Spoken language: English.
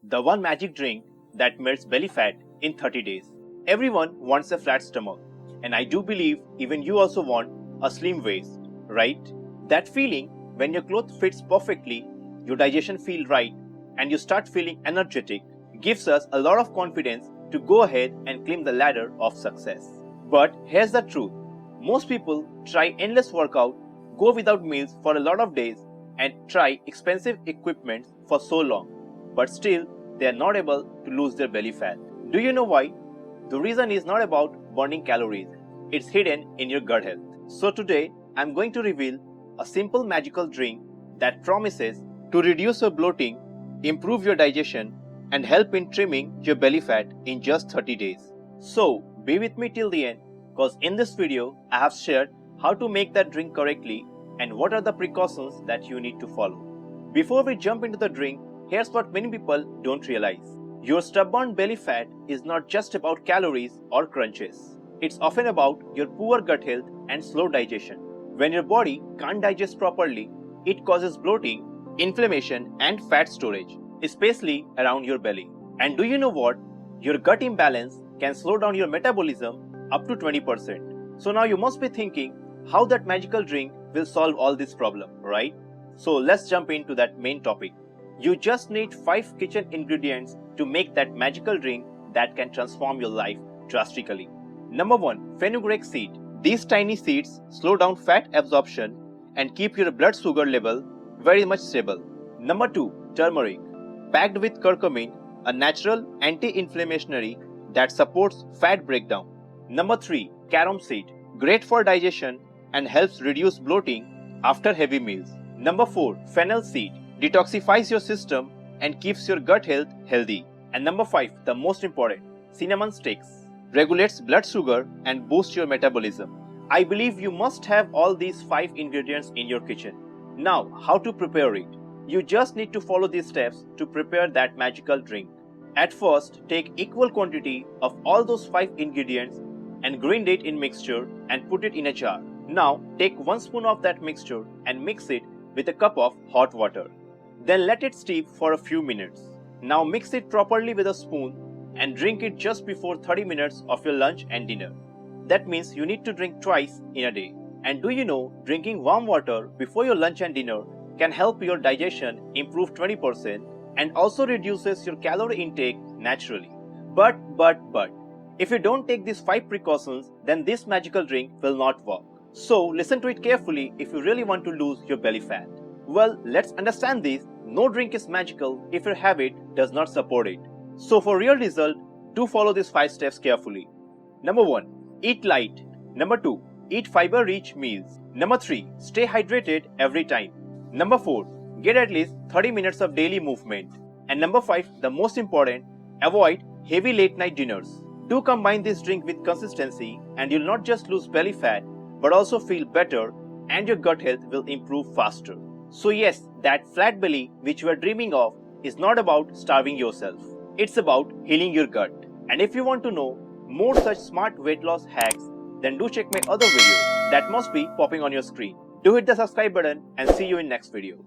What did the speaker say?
the one magic drink that melts belly fat in 30 days. Everyone wants a flat stomach, and I do believe even you also want a slim waist, right? That feeling when your clothes fits perfectly, your digestion feels right, and you start feeling energetic gives us a lot of confidence to go ahead and climb the ladder of success. But here's the truth. Most people try endless workout, go without meals for a lot of days, and try expensive equipment for so long, but still they are not able to lose their belly fat. Do you know why? The reason is not about burning calories. It's hidden in your gut health. So today, I'm going to reveal a simple magical drink that promises to reduce your bloating, improve your digestion, and help in trimming your belly fat in just 30 days. So be with me till the end, because in this video, I have shared how to make that drink correctly and what are the precautions that you need to follow. Before we jump into the drink, here's what many people don't realize. Your stubborn belly fat is not just about calories or crunches. It's often about your poor gut health and slow digestion. When your body can't digest properly, it causes bloating, inflammation, and fat storage, especially around your belly. And do you know what? Your gut imbalance can slow down your metabolism up to 20%. So now you must be thinking how that magical drink will solve all this problem, right? So let's jump into that main topic. You just need 5 kitchen ingredients to make that magical drink that can transform your life drastically. Number 1. Fenugreek seed. These tiny seeds slow down fat absorption and keep your blood sugar level very much stable. Number 2. Turmeric. Packed with curcumin, a natural anti-inflammatory that supports fat breakdown. Number 3. Carom seed. Great for digestion and helps reduce bloating after heavy meals. Number 4. Fennel seed. Detoxifies your system and keeps your gut health healthy. And number 5, the most important, cinnamon sticks. Regulates blood sugar and boosts your metabolism. I believe you must have all these 5 ingredients in your kitchen. Now, how to prepare it? You just need to follow these steps to prepare that magical drink. At first, take equal quantity of all those 5 ingredients and grind it in mixture and put it in a jar. Now, take 1 spoon of that mixture and mix it with a cup of hot water. Then let it steep for a few minutes. Now mix it properly with a spoon and drink it just before 30 minutes of your lunch and dinner. That means you need to drink twice in a day. And do you know, drinking warm water before your lunch and dinner can help your digestion improve 20% and also reduces your calorie intake naturally. But, if you don't take these 5 precautions, then this magical drink will not work. So listen to it carefully if you really want to lose your belly fat. Well, let's understand this. No drink is magical if your habit does not support it. So for real result, do follow these 5 steps carefully. Number 1. Eat light. Number 2. Eat fiber-rich meals. Number 3. Stay hydrated every time. Number 4. Get at least 30 minutes of daily movement. And number 5, the most important, avoid heavy late-night dinners. Do combine this drink with consistency and you'll not just lose belly fat, but also feel better and your gut health will improve faster. So yes, that flat belly which you are dreaming of is not about starving yourself. It's about healing your gut. And if you want to know more such smart weight loss hacks, then do check my other video that must be popping on your screen. Do hit the subscribe button and see you in next video.